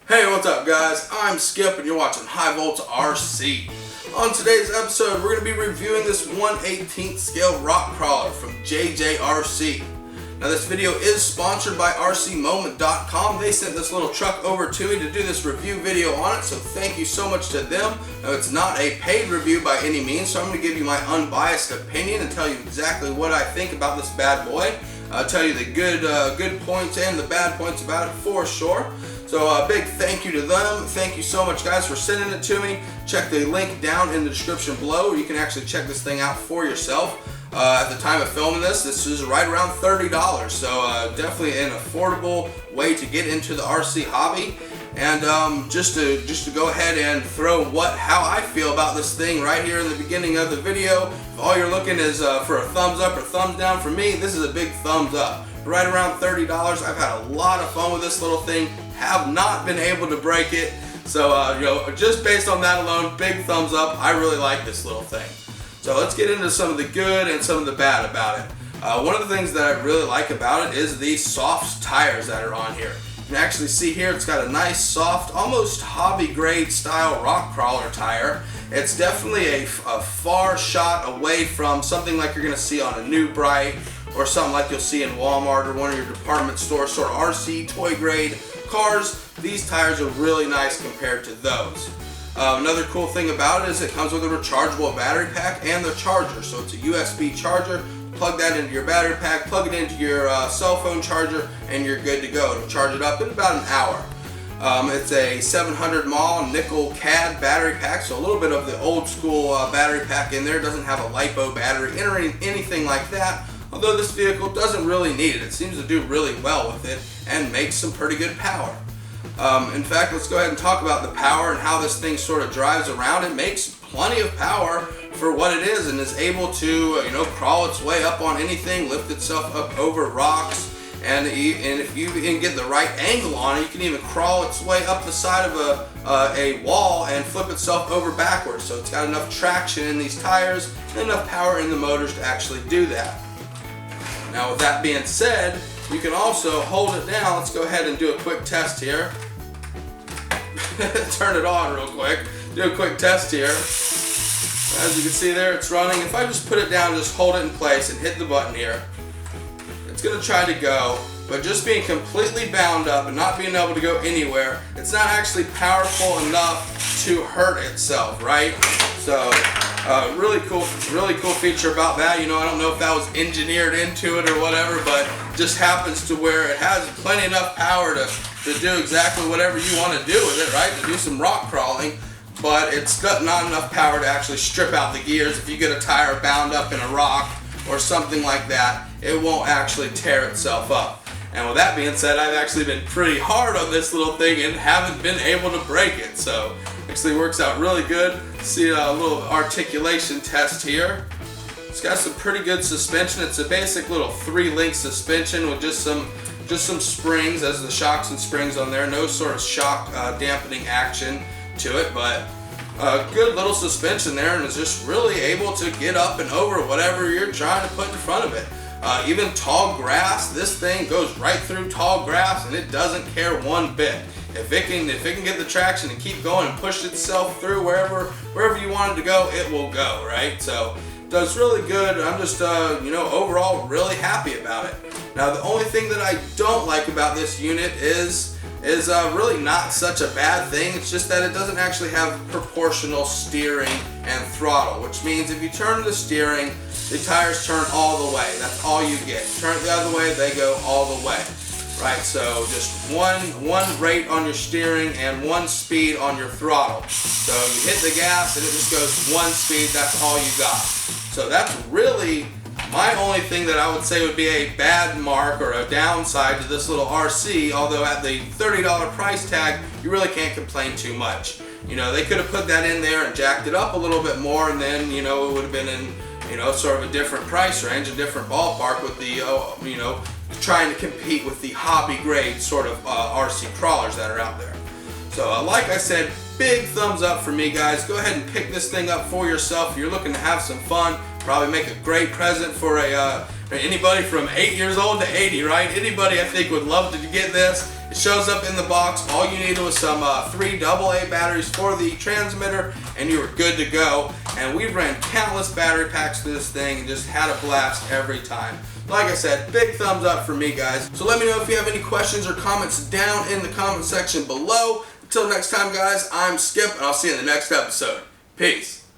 Hey, what's up guys? I'm Skip and you're watching HighVoltsRC. On today's episode, we're going to be reviewing this 1/18th scale rock crawler from JJRC. Now this video is sponsored by RCMoment.com. They sent this little truck over to me to do this review video on it, so thank you so much to them. Now it's not a paid review by any means, so I'm going to give you my unbiased opinion and tell you exactly what I think about this bad boy. I'll tell you the good points and the bad points about it for sure. So a big thank you to them. Thank you so much guys for sending it to me. Check the link down in the description below where you can actually check this thing out for yourself. At the time of filming this is right around $30, so definitely an affordable way to get into the RC hobby. And just to go ahead and throw how I feel about this thing right here in the beginning of the video. If all you're looking is for a thumbs up or thumbs down from me, this is a big thumbs up. Right around $30. I've had a lot of fun with this little thing. Have not been able to break it. So you know, just based on that alone, big thumbs up. I really like this little thing. So let's get into some of the good and some of the bad about it. One of the things that I really like about it is the soft tires that are on here. You can actually see here it's got a nice soft, almost hobby grade style rock crawler tire. It's definitely a far shot away from something like you're going to see on a New Bright or something like you'll see in Walmart or one of your department stores, sort of RC toy grade cars. These tires are really nice compared to those. Another cool thing about it is it comes with a rechargeable battery pack and the charger. So it's a USB charger. Plug that into your battery pack, plug it into your cell phone charger, and you're good to go. It'll charge it up in about an hour. It's a 700 mAh nickel cad battery pack, so a little bit of the old school battery pack in there. It doesn't have a LiPo battery or anything like that. Although this vehicle doesn't really need it. It seems to do really well with it and makes some pretty good power. In fact, let's go ahead and talk about the power and how this thing sort of drives around. It makes plenty of power for what it is and is able to, you know, crawl its way up on anything, lift itself up over rocks, and if you can get the right angle on it, you can even crawl its way up the side of a wall and flip itself over backwards. So it's got enough traction in these tires and enough power in the motors to actually do that. Now with that being said, you can also hold it down. Let's go ahead and do a quick test here. Turn it on real quick. Do a quick test here. As you can see there, it's running. If I just put it down, just hold it in place and hit the button here, it's going to try to go, but just being completely bound up and not being able to go anywhere, it's not actually powerful enough to hurt itself, right? So really cool feature about that. You know, I don't know if that was engineered into it or whatever, but just happens to where it has plenty enough power to do exactly whatever you want to do with it, right? To do some rock crawling, but it's got not enough power to actually strip out the gears. If you get a tire bound up in a rock or something like that, it won't actually tear itself up. And with that being said, I've actually been pretty hard on this little thing and haven't been able to break it. So actually works out really good. See a little articulation test here. It's got some pretty good suspension. It's a basic little 3-link suspension with just some springs as the shocks and springs on there. No sort of shock dampening action to it, but good little suspension there, and is just really able to get up and over whatever you're trying to put in front of it. Even tall grass, this thing goes right through tall grass and it doesn't care one bit. If it can get the traction and keep going and push itself through wherever you want it to go, it will go, right? So it does really good. I'm just you know, overall really happy about it. Now the only thing that I don't like about this unit is really not such a bad thing. It's just that it doesn't actually have proportional steering and throttle, which means if you turn the steering, the tires turn all the way. That's all you get. Turn it the other way, they go all the way. Right, so just one rate on your steering and one speed on your throttle. So you hit the gas and it just goes one speed, that's all you got. So that's really my only thing that I would say would be a bad mark or a downside to this little RC, although at the $30 price tag, you really can't complain too much. You know, they could have put that in there and jacked it up a little bit more, and then, you know, it would have been in, you know, sort of a different price range, a different ballpark with the, you know, trying to compete with the hobby grade sort of RC crawlers that are out there. So like I said, big thumbs up for me guys. Go ahead and pick this thing up for yourself if you're looking to have some fun. Probably make a great present for anybody from 8 years old to 80, right? Anybody I think would love to get this. It shows up in the box. All you need was some 3 AA batteries for the transmitter, and you are good to go. And we ran countless battery packs through this thing and just had a blast every time. Like I said, big thumbs up for me, guys. So let me know if you have any questions or comments down in the comment section below. Until next time, guys, I'm Skip, and I'll see you in the next episode. Peace.